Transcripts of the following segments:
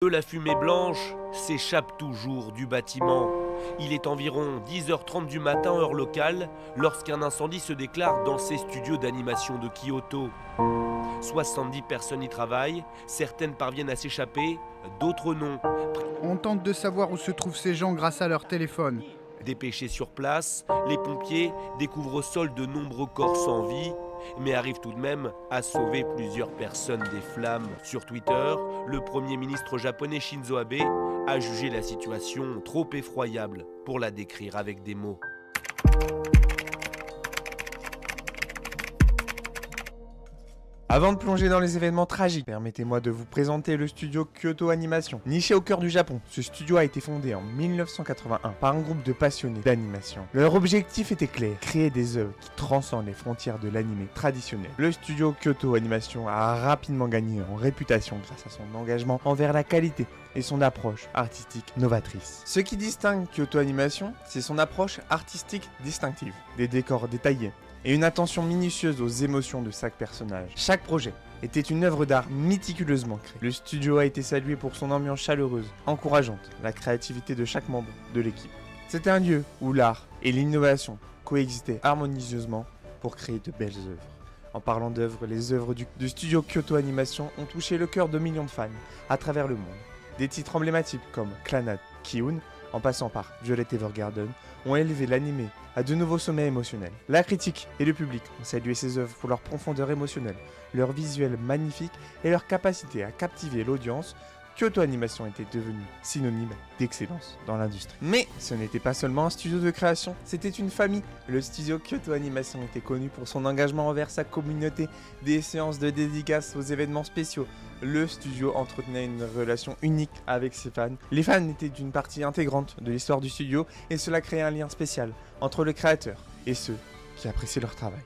De la fumée blanche s'échappe toujours du bâtiment. Il est environ 10h30 du matin heure locale lorsqu'un incendie se déclare dans ces studios d'animation de Kyoto. 70 personnes y travaillent, certaines parviennent à s'échapper, d'autres non. On tente de savoir où se trouvent ces gens grâce à leur téléphone. Dépêchés sur place, les pompiers découvrent au sol de nombreux corps sans vie, mais arrivent tout de même à sauver plusieurs personnes des flammes. Sur Twitter, le Premier ministre japonais Shinzo Abe a jugé la situation trop effroyable pour la décrire avec des mots. Avant de plonger dans les événements tragiques, permettez-moi de vous présenter le studio Kyoto Animation. Niché au cœur du Japon, ce studio a été fondé en 1981 par un groupe de passionnés d'animation. Leur objectif était clair, créer des œuvres qui transcendent les frontières de l'anime traditionnel. Le studio Kyoto Animation a rapidement gagné en réputation grâce à son engagement envers la qualité et son approche artistique novatrice. Ce qui distingue Kyoto Animation, c'est son approche artistique distinctive, des décors détaillés, et une attention minutieuse aux émotions de chaque personnage. Chaque projet était une œuvre d'art méticuleusement créée. Le studio a été salué pour son ambiance chaleureuse, encourageante la créativité de chaque membre de l'équipe. C'était un lieu où l'art et l'innovation coexistaient harmonieusement pour créer de belles œuvres. En parlant d'œuvres, les œuvres du studio Kyoto Animation ont touché le cœur de millions de fans à travers le monde. Des titres emblématiques comme Clannad Kiun, en passant par Violet Evergarden, ont élevé l'anime à de nouveaux sommets émotionnels. La critique et le public ont salué ces œuvres pour leur profondeur émotionnelle, leur visuel magnifique et leur capacité à captiver l'audience. Kyoto Animation était devenu synonyme d'excellence dans l'industrie. Mais ce n'était pas seulement un studio de création, c'était une famille. Le studio Kyoto Animation était connu pour son engagement envers sa communauté, des séances de dédicaces aux événements spéciaux. Le studio entretenait une relation unique avec ses fans. Les fans étaient une partie intégrante de l'histoire du studio et cela créait un lien spécial entre le créateur et ceux qui appréciaient leur travail.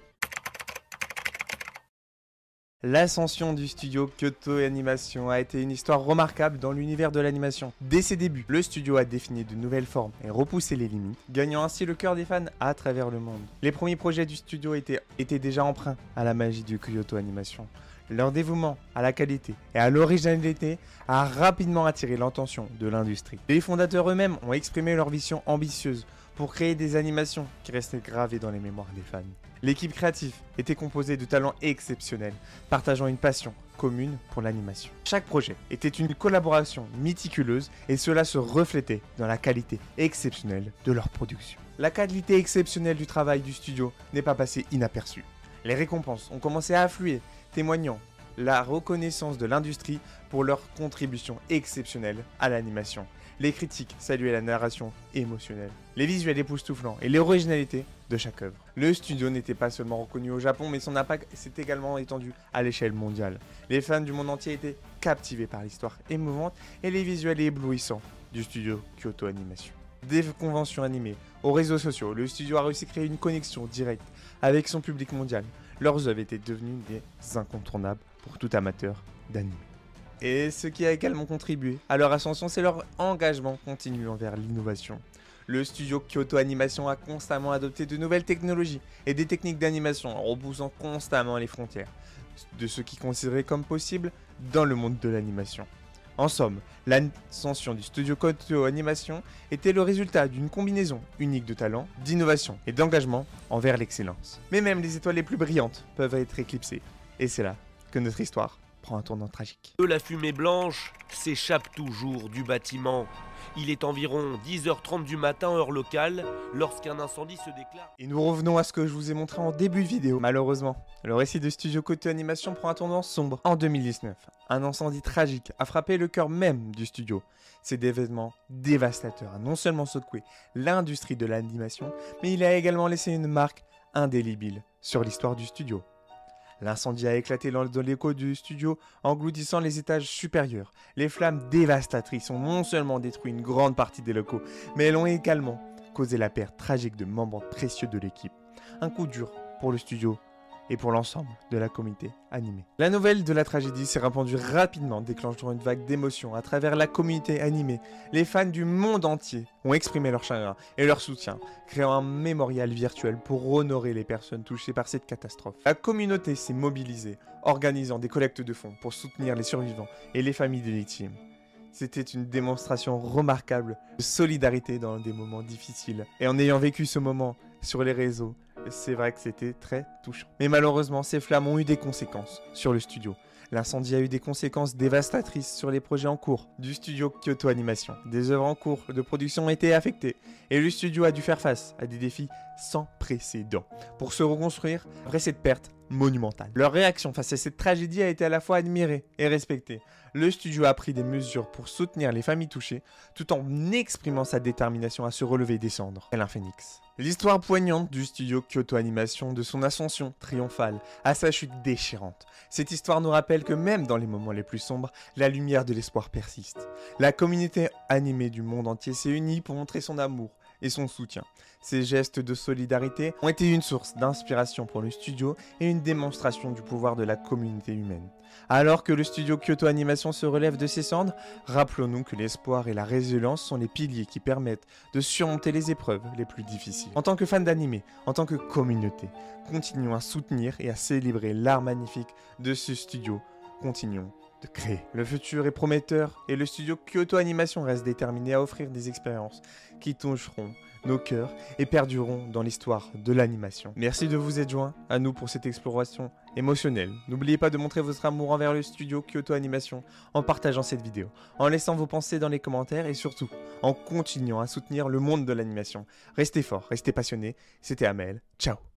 L'ascension du studio Kyoto Animation a été une histoire remarquable dans l'univers de l'animation. Dès ses débuts, le studio a défini de nouvelles formes et repoussé les limites, gagnant ainsi le cœur des fans à travers le monde. Les premiers projets du studio étaient déjà empreints à la magie du Kyoto Animation. Leur dévouement à la qualité et à l'originalité a rapidement attiré l'attention de l'industrie. Les fondateurs eux-mêmes ont exprimé leur vision ambitieuse pour créer des animations qui restaient gravées dans les mémoires des fans. L'équipe créative était composée de talents exceptionnels, partageant une passion commune pour l'animation. Chaque projet était une collaboration méticuleuse et cela se reflétait dans la qualité exceptionnelle de leur production. La qualité exceptionnelle du travail du studio n'est pas passée inaperçue. Les récompenses ont commencé à affluer, témoignant la reconnaissance de l'industrie pour leur contribution exceptionnelle à l'animation. Les critiques saluaient la narration émotionnelle, les visuels époustouflants et l'originalité de chaque œuvre. Le studio n'était pas seulement reconnu au Japon, mais son impact s'est également étendu à l'échelle mondiale. Les fans du monde entier étaient captivés par l'histoire émouvante et les visuels éblouissants du studio Kyoto Animation. Des conventions animées aux réseaux sociaux, le studio a réussi à créer une connexion directe avec son public mondial. Leurs œuvres étaient devenues des incontournables pour tout amateur d'anime. Et ce qui a également contribué à leur ascension, c'est leur engagement continu envers l'innovation. Le studio Kyoto Animation a constamment adopté de nouvelles technologies et des techniques d'animation en repoussant constamment les frontières de ce qui considéré comme possible dans le monde de l'animation. En somme, l'ascension du studio Kyoto Animation était le résultat d'une combinaison unique de talent, d'innovation et d'engagement envers l'excellence. Mais même les étoiles les plus brillantes peuvent être éclipsées. Et c'est là que notre histoire prend un tournant tragique. De la fumée blanche s'échappe toujours du bâtiment. Il est environ 10h30 du matin heure locale lorsqu'un incendie se déclare. Et nous revenons à ce que je vous ai montré en début de vidéo. Malheureusement, le récit de Studio Kyoto Animation prend un tournant sombre. En 2019, un incendie tragique a frappé le cœur même du studio. Cet événement dévastateur a non seulement secoué l'industrie de l'animation, mais il a également laissé une marque indélébile sur l'histoire du studio. L'incendie a éclaté dans l'écho du studio, engloutissant les étages supérieurs. Les flammes dévastatrices ont non seulement détruit une grande partie des locaux, mais elles ont également causé la perte tragique de membres précieux de l'équipe. Un coup dur pour le studio et pour l'ensemble de la communauté animée. La nouvelle de la tragédie s'est répandue rapidement, déclenchant une vague d'émotions à travers la communauté animée. Les fans du monde entier ont exprimé leur chagrin et leur soutien, créant un mémorial virtuel pour honorer les personnes touchées par cette catastrophe. La communauté s'est mobilisée, organisant des collectes de fonds pour soutenir les survivants et les familles des victimes. C'était une démonstration remarquable de solidarité dans des moments difficiles. Et en ayant vécu ce moment sur les réseaux, c'est vrai que c'était très touchant. Mais malheureusement, ces flammes ont eu des conséquences sur le studio. L'incendie a eu des conséquences dévastatrices sur les projets en cours du studio Kyoto Animation. Des œuvres en cours de production ont été affectées et le studio a dû faire face à des défis sans précédent pour se reconstruire après cette perte monumentale. Leur réaction face à cette tragédie a été à la fois admirée et respectée. Le studio a pris des mesures pour soutenir les familles touchées tout en exprimant sa détermination à se relever et descendre tel un phénix. L'histoire poignante du studio Kyoto Animation, de son ascension triomphale à sa chute déchirante. Cette histoire nous rappelle que même dans les moments les plus sombres, la lumière de l'espoir persiste. La communauté animée du monde entier s'est unie pour montrer son amour et son soutien. Ces gestes de solidarité ont été une source d'inspiration pour le studio et une démonstration du pouvoir de la communauté humaine. Alors que le studio Kyoto Animation se relève de ses cendres, rappelons-nous que l'espoir et la résilience sont les piliers qui permettent de surmonter les épreuves les plus difficiles. En tant que fans d'anime, en tant que communauté, continuons à soutenir et à célébrer l'art magnifique de ce studio. Continuons de créer. Le futur est prometteur et le studio Kyoto Animation reste déterminé à offrir des expériences qui toucheront nos cœurs et perdureront dans l'histoire de l'animation. Merci de vous être joints à nous pour cette exploration émotionnelle. N'oubliez pas de montrer votre amour envers le studio Kyoto Animation en partageant cette vidéo, en laissant vos pensées dans les commentaires et surtout en continuant à soutenir le monde de l'animation. Restez forts, restez passionnés. C'était Amel. Ciao.